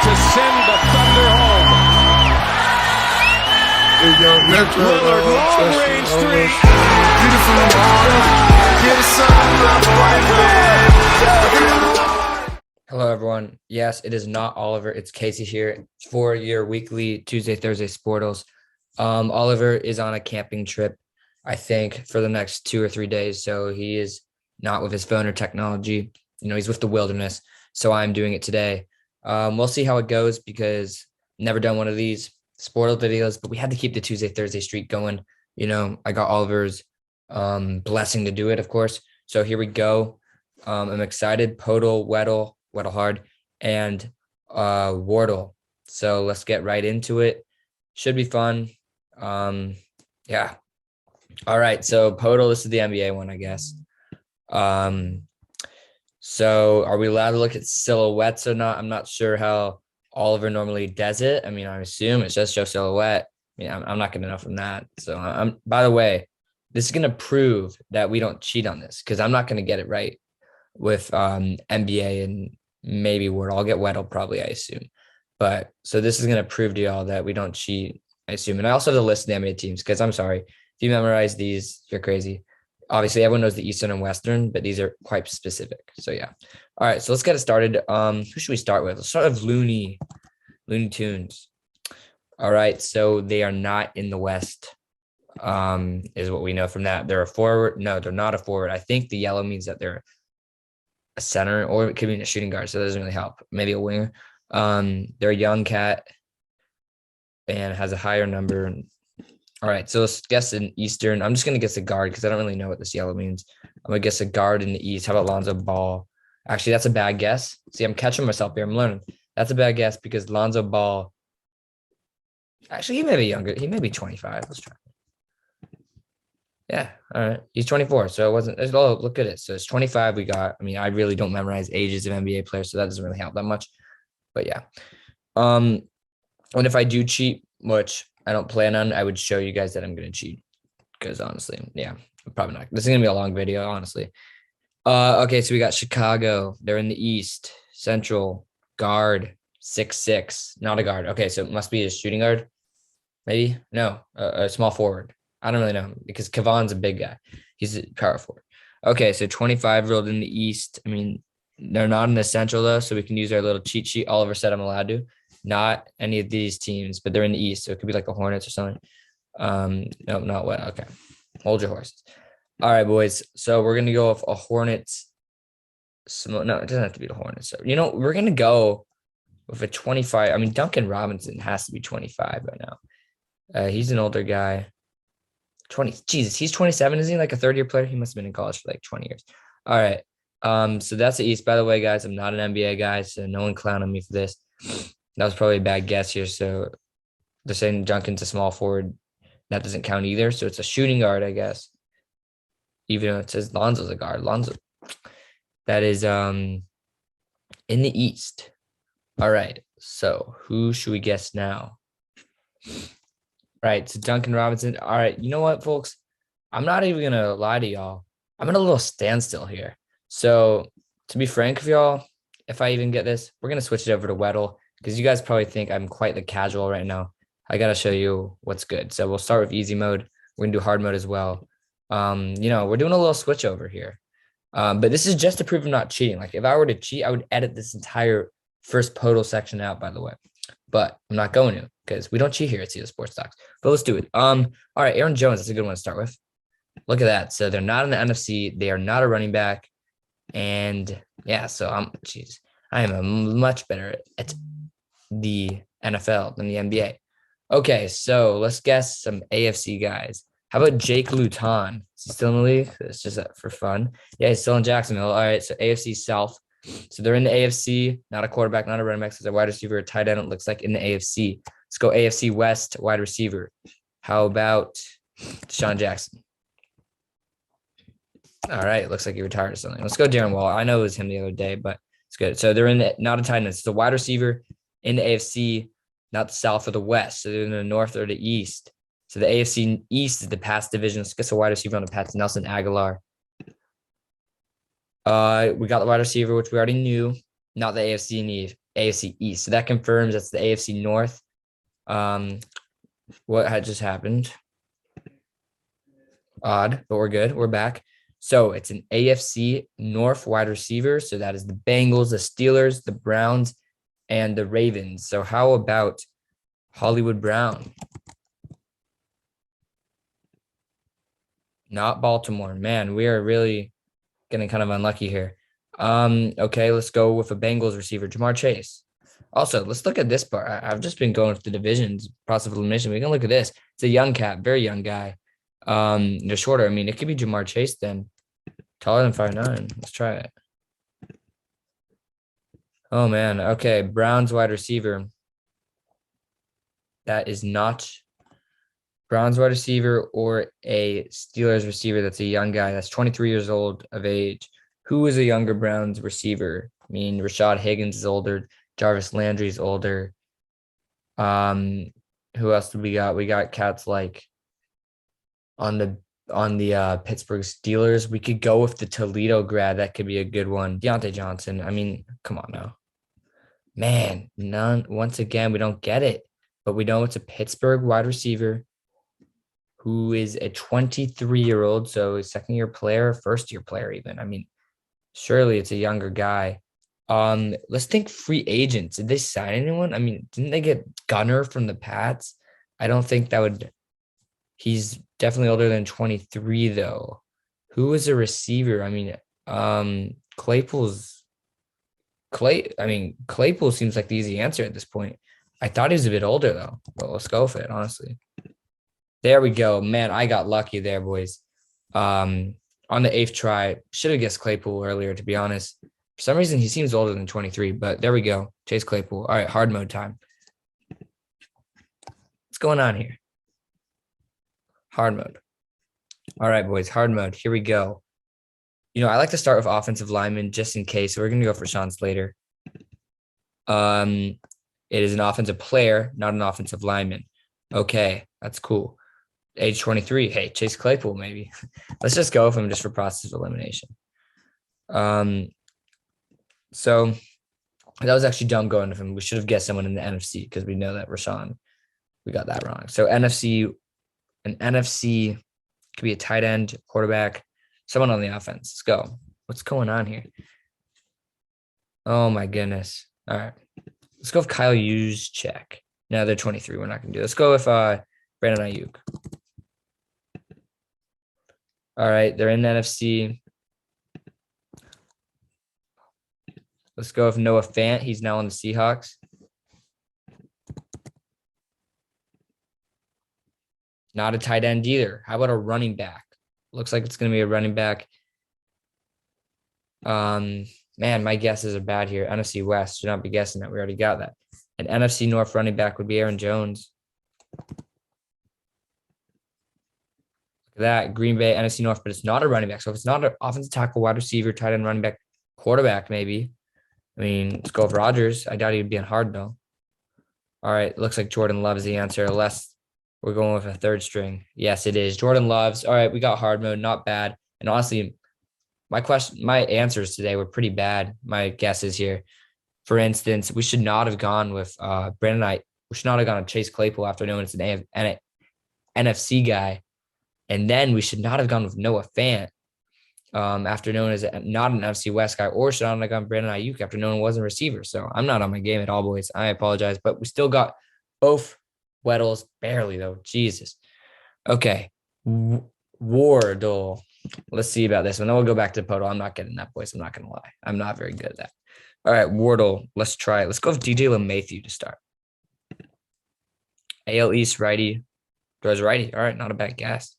to send the Thunder home. Lillard, long-range three. Beautiful in the arms. Get it, Hello, everyone. Yes, it is not Oliver. It's Casey here for your weekly Tuesday, Thursday Sportles. Oliver is on a camping trip, I think, for the next 2 or 3 days. So he is not with his phone or technology. He's with the wilderness. So I'm doing it today. We'll see how it goes because never done one of these Sportle videos, but we had to keep the Tuesday, Thursday streak going. I got Oliver's blessing to do it, of course. So here we go. I'm excited. Podal, Weddle hard, and Wordle. So let's get right into it. Should be fun. Yeah. All right. So Podal, this is the NBA one, I guess. So are we allowed to look at silhouettes or not? I'm not sure how Oliver normally does it. I assume it's just show silhouette. I'm not going to know from that. So by the way, this is going to prove that we don't cheat on this because I'm not going to get it right with NBA and maybe Wordle. I'll get Weddle probably, I assume. But so this is going to prove to y'all that we don't cheat, I assume. And I also have the list of the NBA teams because I'm sorry. If you memorize these, you're crazy. Obviously, everyone knows the Eastern and Western, but these are quite specific. So, yeah. All right, so let's get it started. Who should we start with? Let's start with Looney Tunes. All right, so they are not in the West, is what we know from that. They're a forward. No, they're not a forward. I think the yellow means that they're a center, or it could be a shooting guard, so that doesn't really help. Maybe a winger. They're a young cat and has a higher number. All right, so let's guess an Eastern. I'm just going to guess a guard because I don't really know what this yellow means. I'm going to guess a guard in the East. How about Lonzo Ball? Actually, that's a bad guess. See, I'm catching myself here. I'm learning. That's a bad guess because Lonzo Ball, actually, he may be younger. He may be 25. Let's try. Yeah, all right. He's 24, so it wasn't. Oh, look at it. So it's 25 we got. I really don't memorize ages of NBA players, so that doesn't really help that much. But, yeah. And if I do cheat, which I don't plan on, I would show you guys that I'm going to cheat because honestly, yeah, probably not. This is going to be a long video, honestly. Okay, so we got Chicago. They're in the East. Central, guard, 6'6", not a guard. Okay, so it must be a shooting guard. Maybe? No, a small forward. I don't really know because Kevon's a big guy. He's a power forward. Okay, so 25-year-old in the East. They're not in the Central, though, so we can use our little cheat sheet. Oliver said I'm allowed to. Not any of these teams, but they're in the East, so it could be like the Hornets or something. No, not what. Okay, hold your horses. All right, boys. So we're gonna go with a Hornets. No, it doesn't have to be the Hornets. So, we're gonna go with a 25. Duncan Robinson has to be 25 right now. He's an older guy. 20. Jesus, he's 27. Isn't he like a third-year player? He must have been in college for like 20 years. All right. So that's the East. By the way, guys, I'm not an NBA guy, so no one clown on me for this. That was probably a bad guess here. So they're saying Duncan's a small forward. That doesn't count either. So it's a shooting guard, I guess. Even though it says Lonzo's a guard. Lonzo. That is in the East. All right. So who should we guess now? Right. So Duncan Robinson. All right. You know what, folks? I'm not even going to lie to y'all. I'm at a little standstill here. So to be frank with y'all, if I even get this, we're going to switch it over to Weddle because you guys probably think I'm quite the casual right now. I got to show you what's good. So we'll start with easy mode. We're going to do hard mode as well. We're doing a little switch over here. But this is just to prove I'm not cheating. Like if I were to cheat, I would edit this entire first Podal section out, by the way. But I'm not going to because we don't cheat here at CS Sports Stocks. But let's do it. All right, Aaron Jones, that's a good one to start with. Look at that. So they're not in the NFC. They are not a running back. And yeah, so I am much better at the NFL than the NBA. Okay, so let's guess some AFC guys. How about Jake Luton? Is he still in the league? It's just for fun. Yeah, he's still in Jacksonville. All right, so AFC South. So they're in the AFC, not a quarterback, not a running back. So they're wide receiver, a tight end, it looks like in the AFC. Let's go AFC West, wide receiver. How about Deshaun Jackson? All right, looks like he retired or something. Let's go Darren Waller. I know it was him the other day, but it's good. So they're in the, not a tight end. It's the wide receiver in the AFC, not the South or the West. So they're in the North or the East. So the AFC East is the past division. Let's get the wide receiver on the Pats, Nelson Aguilar. We got the wide receiver, which we already knew. Not the AFC AFC East. So that confirms that's the AFC North. What had just happened? Odd, but we're good. We're back. So it's an AFC North wide receiver. So that is the Bengals, the Steelers, the Browns, and the Ravens. So how about Hollywood Brown? Not Baltimore. Man, we are really getting kind of unlucky here. Okay, let's go with a Bengals receiver, Jamar Chase. Also, let's look at this part. I've just been going with the divisions, process of elimination. We can look at this. It's a young cat, very young guy. They're shorter. I mean, it could be Jamar Chase then. Taller than 5'9". Let's try it. Oh man. Okay, Browns wide receiver. That is not Browns wide receiver or a Steelers receiver. That's a young guy. That's 23 years old of age. Who is a younger Browns receiver? I mean, Rashad Higgins is older. Jarvis Landry is older. Who else do we got? We got cats like on the Pittsburgh Steelers. We could go with the Toledo grad. That could be a good one. Deontay Johnson. I mean, come on now. Man, none. Once again, we don't get it. But we know it's a Pittsburgh wide receiver who is a 23-year-old, so a second-year player, first-year player even. I mean, surely it's a younger guy. Let's think free agents. Did they sign anyone? I mean, didn't they get Gunner from the Pats? I don't think that would. He's definitely older than 23, though. Who is a receiver? I mean, Claypool seems like the easy answer at this point. I thought he was a bit older, though. Well, let's go for it, honestly. There we go. Man, I got lucky there, boys. On the 8th try, should have guessed Claypool earlier, to be honest. For some reason, he seems older than 23, but there we go. Chase Claypool. All right, hard mode time. What's going on here? Hard mode. All right, boys, hard mode. Here we go. You know, I like to start with offensive linemen just in case. So we're going to go for Sean Slater. It is an offensive player, not an offensive lineman. Okay, that's cool. Age 23. Hey, Chase Claypool, maybe. Let's just go with him just for process of elimination. So that was actually dumb going with him. We should have guessed someone in the NFC because we know that Rashawn, we got that wrong. So an NFC could be a tight end, quarterback, someone on the offense. Let's go. What's going on here? Oh my goodness. All right. Let's go with Kyle Juszczyk. No, they're 23. We're not going to do it. Let's go with Brandon Ayuk. All right. They're in the NFC. Let's go with Noah Fant. He's now on the Seahawks. Not a tight end either. How about a running back? Looks like it's going to be a running back. Man, my guesses are bad here. NFC West. Should not be guessing that. We already got that. An NFC North running back would be Aaron Jones. Look at that. Green Bay, NFC North, but it's not a running back. So if it's not an offensive tackle, wide receiver, tight end, running back, quarterback, maybe. I mean, let's go with Rodgers. I doubt he'd be on hard, though. All right. Looks like Jordan Love is the answer. Unless we're going with a third string. Yes, it is. Jordan Love's. All right. We got hard mode. Not bad. And honestly, my answers today were pretty bad. My guesses here. For instance, we should not have gone with Brandon Knight. We should not have gone with Chase Claypool after knowing it's an NFC guy. And then we should not have gone with Noah Fant after knowing as not an NFC West guy, or should not have gone Brandon Ayuk after knowing it wasn't a receiver. So I'm not on my game at all, boys. I apologize. But we still got both Wordles. Barely, though. Jesus. Okay. Wardle. Let's see about this one. Then we'll go back to Poto. I'm not getting that, boys. I'm not going to lie. I'm not very good at that. All right, Wardle. Let's try it. Let's go with DJ LeMahieu to start. AL East righty. Throws righty. All right, not a bad guess.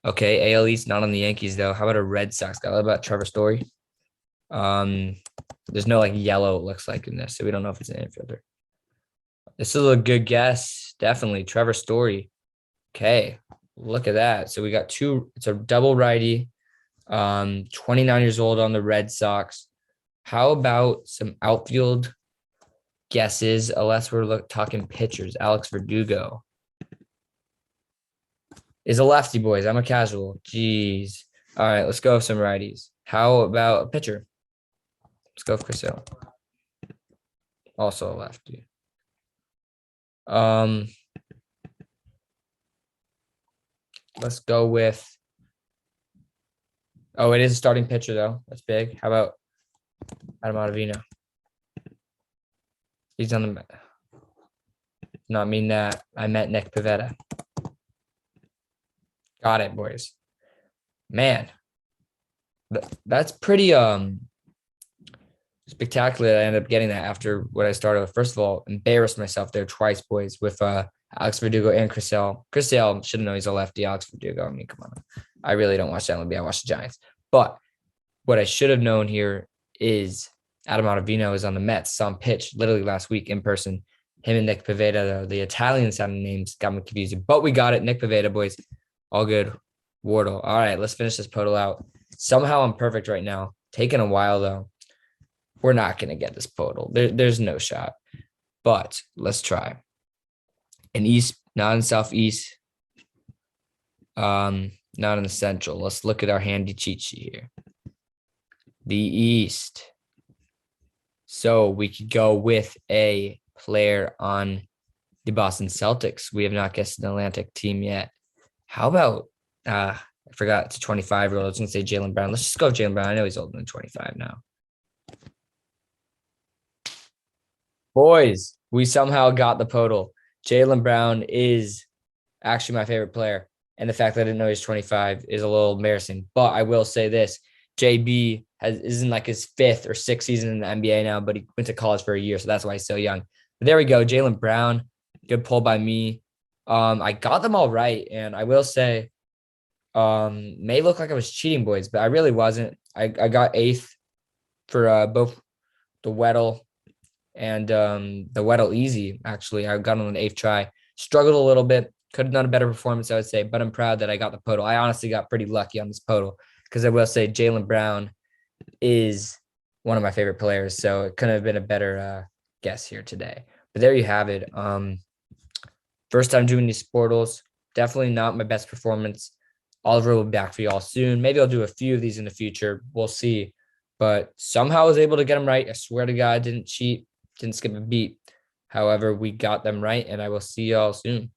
Okay, AL East not on the Yankees, though. How about a Red Sox guy? What about Trevor Story? There's no, like, yellow, it looks like, in this, so we don't know if it's an infielder. This is a good guess. Definitely. Trevor Story. Okay. Look at that. So we got two. It's a double righty. 29 years old on the Red Sox. How about some outfield guesses? Unless we're talking pitchers. Alex Verdugo is a lefty, boys. I'm a casual. Jeez. All right. Let's go with some righties. How about a pitcher? Let's go with Chris Hill. Also a lefty. Let's go with. Oh, it is a starting pitcher though. That's big. How about Adam Ottavino? He's on the. Not mean that. I meant Nick Pivetta. Got it, boys. Man, that's pretty spectacular. I ended up getting that after what I started with. First of all, embarrassed myself there twice, boys, with Alex Verdugo and Chris Sale. Chris Sale should know he's a lefty. Alex Verdugo, I mean, come on. I really don't watch the MLB. I watch the Giants. But what I should have known here is Adam Ottavino is on the Mets. Saw him pitch literally last week in person. Him and Nick Pivetta, the Italian sounding names got me confusing. But we got it. Nick Pivetta, boys. All good. Wordle. All right, let's finish this Podal out. Somehow I'm perfect right now. Taking a while, though. We're not going to get this Podal. There's no shot. But let's try. In East, not in Southeast. Not in the Central. Let's look at our handy cheat sheet here. The East. So we could go with a player on the Boston Celtics. We have not guessed an Atlantic team yet. How about, I forgot it's a 25-year-old. I was going to say Jaylen Brown. Let's just go with Jaylen Brown. I know he's older than 25 now. Boys, we somehow got the Podal. Jaylen Brown is actually my favorite player. And the fact that I didn't know he's 25 is a little embarrassing. But I will say this. JB is in like his 5th or 6th season in the NBA now, but he went to college for a year. So that's why he's so young. But there we go. Jaylen Brown. Good pull by me. I got them all right. And I will say, may look like I was cheating, boys, but I really wasn't. I got 8th for both the Weddle and the Weddle Easy, actually. I got on an 8th try. Struggled a little bit. Could have done a better performance, I would say, but I'm proud that I got the Podal. I honestly got pretty lucky on this Podal because I will say Jaylen Brown is one of my favorite players, so it couldn't have been a better guess here today. But there you have it. First time doing these Sportles. Definitely not my best performance. Oliver will be back for y'all soon. Maybe I'll do a few of these in the future. We'll see. But somehow I was able to get them right. I swear to God, I didn't cheat, didn't skip a beat. However, we got them right, and I will see y'all soon.